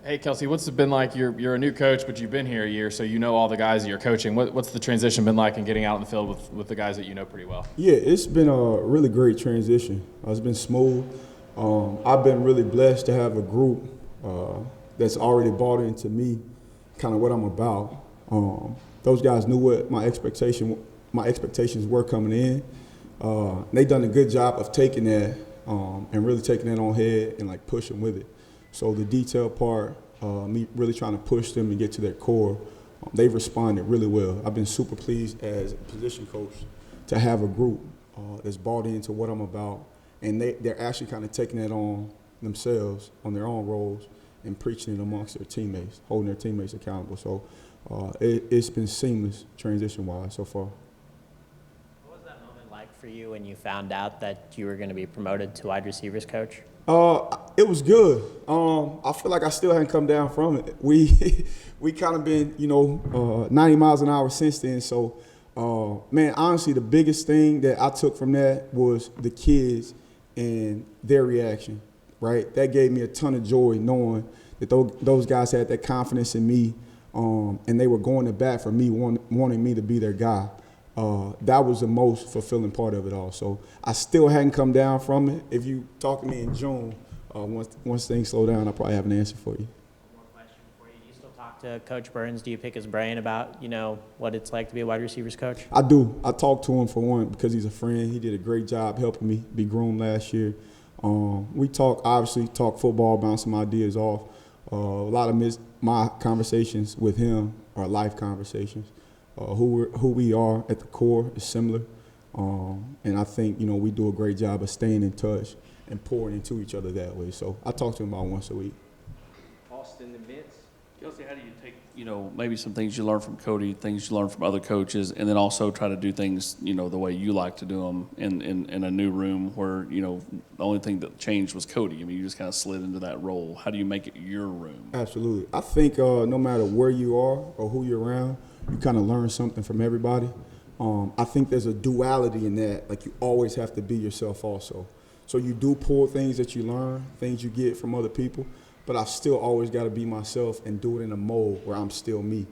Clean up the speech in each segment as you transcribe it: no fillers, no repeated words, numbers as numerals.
Hey, Kelsey, what's it been like? You're a new coach, but you've been here a year, so you know all the guys that you're coaching. What's the transition been like in getting out in the field with the guys that you know pretty well? Yeah, it's been a really great transition. It's been smooth. I've been really blessed to have a group that's already bought into me, kind of what I'm about. Those guys knew what my expectations were coming in. They done a good job of taking that and really taking that on head and like pushing with it. So the detail part, me really trying to push them and get to their core, they've responded really well. I've been super pleased as a position coach to have a group that's bought into what I'm about, and they're actually kind of taking that on themselves, on their own roles, and preaching it amongst their teammates, holding their teammates accountable. So it's been seamless transition-wise so far. What was that moment like for you when you found out that you were going to be promoted to wide receivers coach? It was good. I feel like I still hadn't come down from it. We kind of been, 90 miles an hour since then. So, man, honestly, the biggest thing that I took from that was the kids and their reaction, right? That gave me a ton of joy knowing that those guys had that confidence in me, and they were going to bat for me, wanting me to be their guy. That was the most fulfilling part of it all. So I still hadn't come down from it. If you talk to me in June, once things slow down, I'll probably have an answer for you. One more question for you. Do you still talk to Coach Burns? Do you pick his brain about, what it's like to be a wide receivers coach? I do. I talk to him for one because he's a friend. He did a great job helping me be groomed last year. We obviously talk football, bounce some ideas off. A lot of my conversations with him are life conversations. Who we are at the core is similar, and I think we do a great job of staying in touch and pouring into each other that way. So I talk to him about once a week. Austin and Vince. Kelsey, how do you take maybe some things you learn from Cody, things you learn from other coaches, and then also try to do things the way you like to do them in a new room where the only thing that changed was Cody. I mean, you just kind of slid into that role. How do you make it your room? Absolutely. I think no matter where you are or who you're around, you kind of learn something from everybody. I think there's a duality in that. Like, you always have to be yourself also. So you do pull things that you learn, things you get from other people, but I've still always got to be myself and do it in a mold where I'm still me.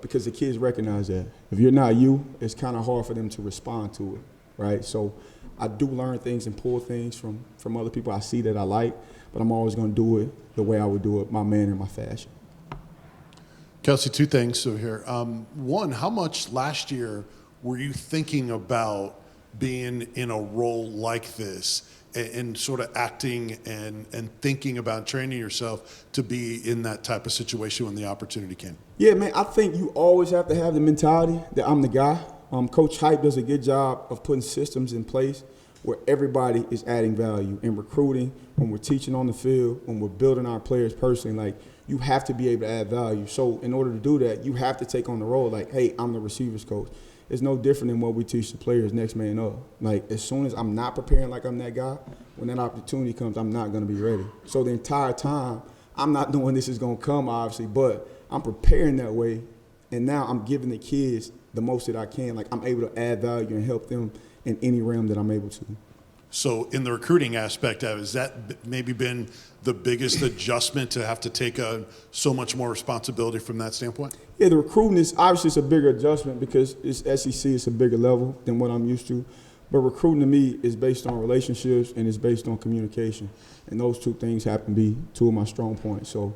Because the kids recognize that. If you're not you, it's kind of hard for them to respond to it, right? So I do learn things and pull things from other people I see that I like, but I'm always going to do it the way I would do it, my manner, my fashion. Kelsey, two things over here. One, how much last year were you thinking about being in a role like this and sort of acting and thinking about training yourself to be in that type of situation when the opportunity came? Yeah, man, I think you always have to have the mentality that I'm the guy. Coach Hype does a good job of putting systems in place where everybody is adding value in recruiting, when we're teaching on the field, when we're building our players personally. Like, you have to be able to add value. So in order to do that, you have to take on the role like, hey, I'm the receivers coach. It's no different than what we teach the players, next man up. Like, as soon as I'm not preparing like I'm that guy, when that opportunity comes, I'm not going to be ready. So the entire time, I'm not knowing this is going to come, obviously, but I'm preparing that way, and now I'm giving the kids the most that I can. Like, I'm able to add value and help them in any realm that I'm able to. So in the recruiting aspect of it, has that maybe been the biggest adjustment to have to take so much more responsibility from that standpoint? Yeah, the recruiting is obviously it's a bigger adjustment because it's SEC, it's a bigger level than what I'm used to. But recruiting to me is based on relationships and it's based on communication. And those two things happen to be two of my strong points. So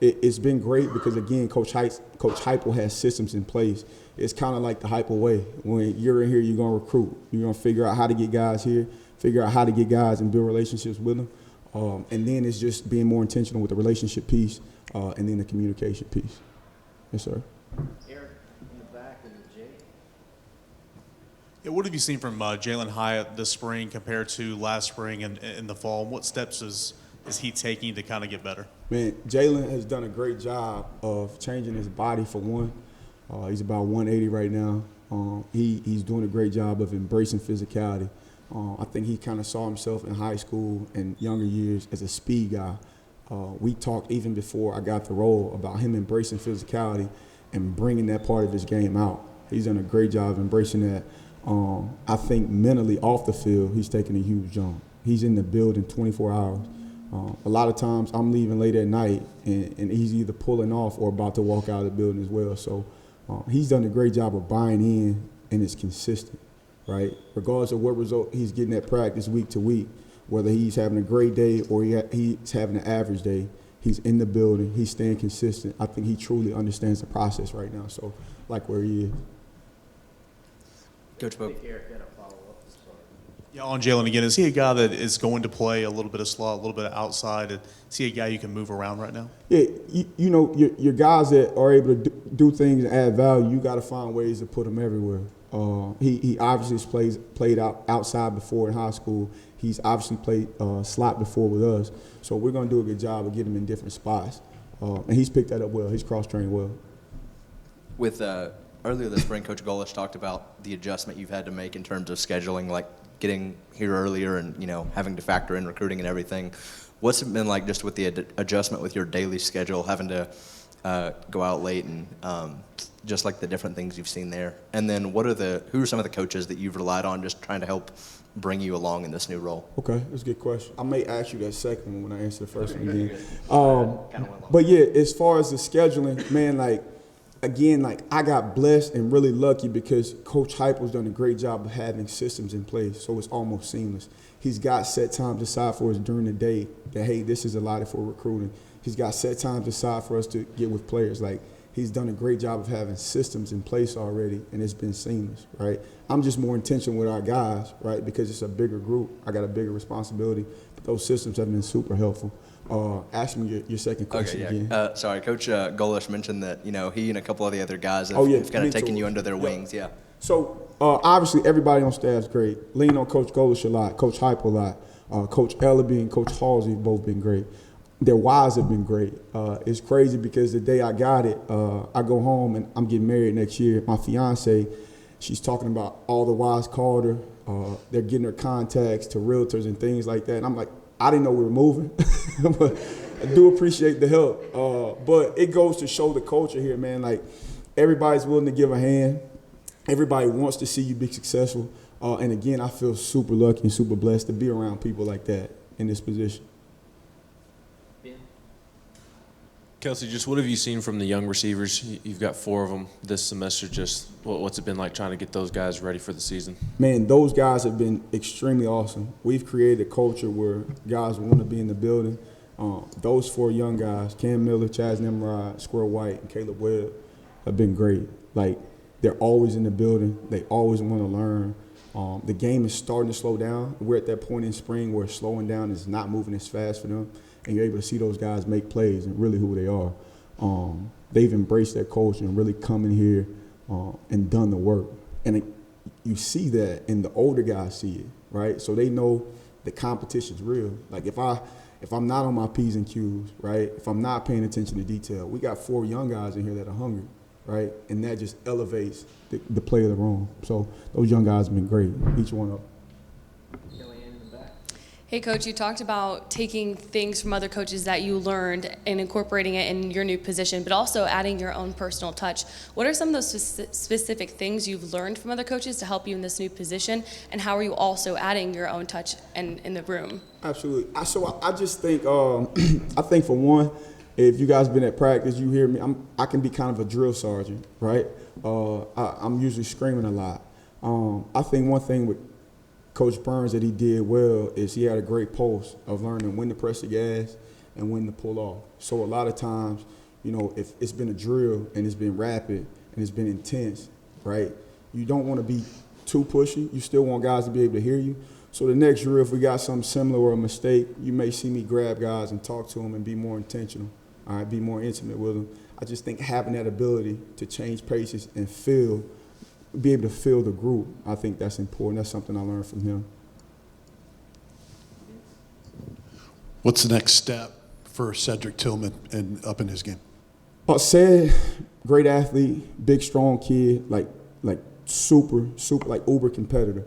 it's been great because, again, Coach Hypo has systems in place. It's kind of like the Hypo way. When you're in here, you're going to recruit. You're going to figure out how to get guys here, figure out how to get guys and build relationships with them. And then it's just being more intentional with the relationship piece and then the communication piece. Yes, sir. Eric in the back and Jay. Yeah, what have you seen from Jalen Hyatt this spring compared to last spring and in the fall? What steps is he taking to kind of get better? Man, Jalen has done a great job of changing his body for one. He's about 180 right now. He's doing a great job of embracing physicality. I think he kind of saw himself in high school and younger years as a speed guy. We talked even before I got the role about him embracing physicality and bringing that part of his game out. He's done a great job of embracing that. I think mentally off the field, he's taking a huge jump. He's in the building 24 hours. A lot of times I'm leaving late at night, and he's either pulling off or about to walk out of the building as well. So he's done a great job of buying in, and it's consistent, right? Regardless of what result he's getting at practice week to week, whether he's having a great day or he's having an average day, he's in the building, he's staying consistent. I think he truly understands the process right now, so like where he is. Coach Pope. Yeah, on Jalen again, is he a guy that is going to play a little bit of slot, a little bit of outside? Is he a guy you can move around right now? Yeah, you know, your guys that are able to do things and add value, you got to find ways to put them everywhere. He obviously played outside before in high school. He's obviously played slot before with us. So we're going to do a good job of getting him in different spots. And he's picked that up well. He's cross-trained well. With earlier this spring, Coach Golish talked about the adjustment you've had to make in terms of scheduling, like getting here earlier and, you know, having to factor in recruiting and everything. What's it been like just with the adjustment with your daily schedule, having to go out late and just like the different things you've seen there? And then who are some of the coaches that you've relied on just trying to help bring you along in this new role? Okay, that's a good question. I may ask you that second one when I answer the first one again. But yeah, as far as the scheduling, man, I got blessed and really lucky because Coach Heupel's done a great job of having systems in place, so it's almost seamless. He's got set times aside for us during the day that, hey, this is allotted for recruiting. He's got set times aside for us to get with players. Like, he's done a great job of having systems in place already, and it's been seamless, right? I'm just more intentional with our guys, right, because it's a bigger group. I got a bigger responsibility, but those systems have been super helpful. Ask me your second question again. Sorry, Coach Golish mentioned that, you know, he and a couple of the other guys have, kind of taken you under their wings. Yeah. So obviously everybody on staff is great. Lean on Coach Golish a lot, Coach Heupel a lot. Coach Ellaby and Coach Halsey have both been great. Their wives have been great. It's crazy because the day I got it, I go home and I'm getting married next year. My fiance, she's talking about all the wives called her. They're getting her contacts to realtors and things like that. And I'm like, I didn't know we were moving, but I do appreciate the help. But it goes to show the culture here, man. Like, everybody's willing to give a hand. Everybody wants to see you be successful. And again, I feel super lucky and super blessed to be around people like that in this position. Kelsey, just what have you seen from the young receivers? You've got 4 of them this semester. Just what's it been like trying to get those guys ready for the season? Man, those guys have been extremely awesome. We've created a culture where guys want to be in the building. Those 4 young guys, Cam Miller, Chaz Nimrod, Squirrel White, and Caleb Webb, have been great. Like, they're always in the building. They always want to learn. The game is starting to slow down. We're at that point in spring where slowing down is not moving as fast for them. And you're able to see those guys make plays and really who they are. They've embraced that culture and really come in here and done the work. And you see that, and the older guys see it, right? So they know the competition's real. Like, if I'm not on my P's and Q's, right, if I'm not paying attention to detail, we got 4 young guys in here that are hungry, right? And that just elevates the play of the room. So those young guys have been great, each one of them. Hey, Coach, you talked about taking things from other coaches that you learned and incorporating it in your new position, but also adding your own personal touch. What are some of those specific things you've learned from other coaches to help you in this new position, and how are you also adding your own touch in the room? Absolutely. So I just think, I think for one, if you guys been at practice, you hear me, I can be kind of a drill sergeant, right? I'm usually screaming a lot. I think one thing with Coach Burns that he did well is he had a great pulse of learning when to press the gas and when to pull off. So a lot of times, you know, if it's been a drill and it's been rapid and it's been intense, right, you don't want to be too pushy. You still want guys to be able to hear you. So the next drill, if we got something similar or a mistake, you may see me grab guys and talk to them and be more intentional, all right, be more intimate with them. I just think having that ability to change paces and be able to feel the group, I think that's important. That's something I learned from him. What's the next step for Cedric Tillman and up in his game? Ced, great athlete, big, strong kid, like super, like uber competitor.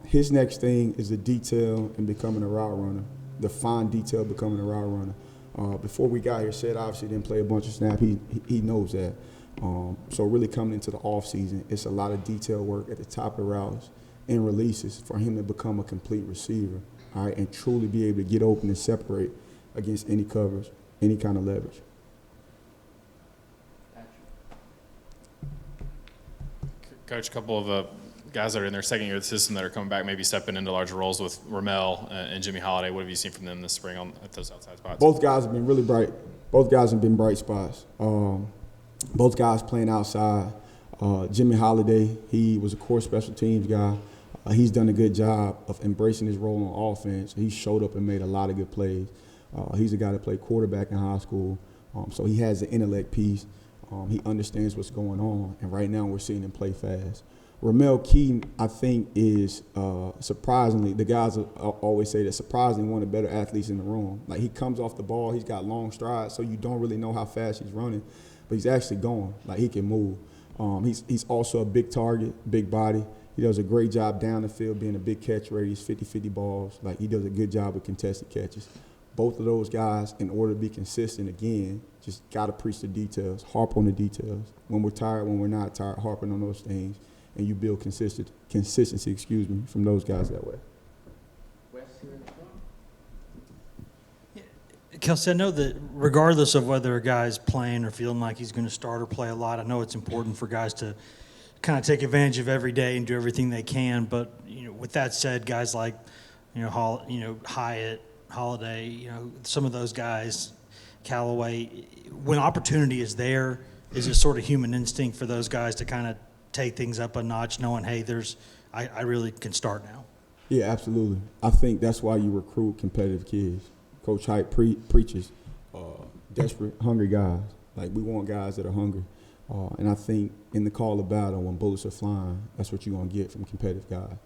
His next thing is the detail and becoming a route runner, the fine detail becoming a route runner. Before we got here, Ced obviously didn't play a bunch of snaps. He knows that. So really coming into the off season, it's a lot of detail work at the top of routes and releases for him to become a complete receiver. all right, and truly be able to get open and separate against any coverage, any kind of leverage. Coach, a couple of guys that are in their second year of the system that are coming back, maybe stepping into larger roles with Ramel and Jimmy Holiday. What have you seen from them this spring at those outside spots? Both guys have been really bright. Both guys have been bright spots. Both guys playing outside. Jimmy Holiday, he was a core special teams guy. He's done a good job of embracing his role on offense. He showed up and made a lot of good plays. He's a guy that played quarterback in high school, so he has the intellect piece. He understands what's going on, and right now we're seeing him play fast. Ramel Keane, I think, is surprisingly, the guys always say that surprisingly one of the better athletes in the room. Like, he comes off the ball, he's got long strides, so you don't really know how fast he's running, but he's actually going. Like, he can move. He's also a big target, big body. He does a great job down the field being a big catch rate. He's 50-50 balls. Like, he does a good job with contested catches. Both of those guys, in order to be consistent, again, just got to preach the details, harp on the details. When we're tired, when we're not tired, harping on those things, and you build consistency, from those guys that way. Kelsey, I know that regardless of whether a guy's playing or feeling like he's going to start or play a lot, I know it's important for guys to kind of take advantage of every day and do everything they can. But with that said, guys like Hyatt, Holiday, some of those guys, Calloway, when opportunity is there, is it sort of human instinct for those guys to kind of take things up a notch, knowing, hey, I really can start now? Yeah, absolutely. I think that's why you recruit competitive kids. Coach Hyatt preaches desperate, hungry guys. Like, we want guys that are hungry. And I think in the call of battle, when bullets are flying, that's what you're going to get from competitive guys.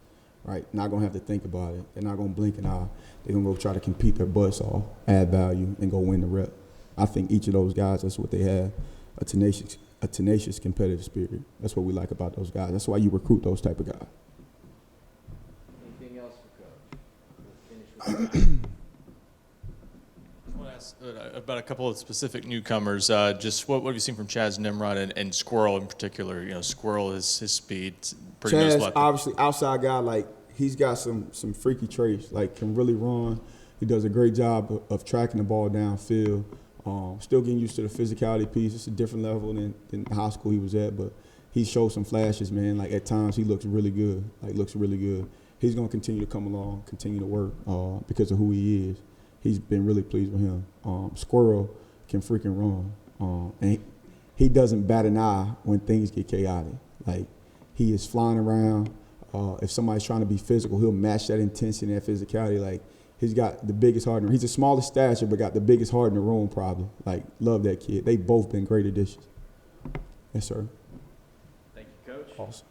Right? Not going to have to think about it. They're not going to blink an eye. They're going to go try to compete their butts off, add value, and go win the rep. I think each of those guys, that's what they have, a tenacious competitive spirit. That's what we like about those guys. That's why you recruit those type of guys. Anything else for Coach? We'll finish with I want to ask about a couple of specific newcomers. Just what have you seen from Chaz Nimrod and Squirrel in particular? Squirrel, his speed, pretty Chaz, obviously, outside guy, like, he's got some freaky traits, like, can really run. He does a great job of tracking the ball downfield. Still getting used to the physicality piece. It's a different level than the high school he was at, but he showed some flashes, man. Like, at times he looks really good, He's going to continue to come along, continue to work because of who he is. He's been really pleased with him. Squirrel can freaking run. And he doesn't bat an eye when things get chaotic. Like, he is flying around. If somebody's trying to be physical, he'll match that intensity and that physicality. Like, he's got the biggest heart in the room. He's the smallest stature, but got the biggest heart in the room probably. Like, love that kid. They both been great additions. Yes, sir. Thank you, Coach. Awesome.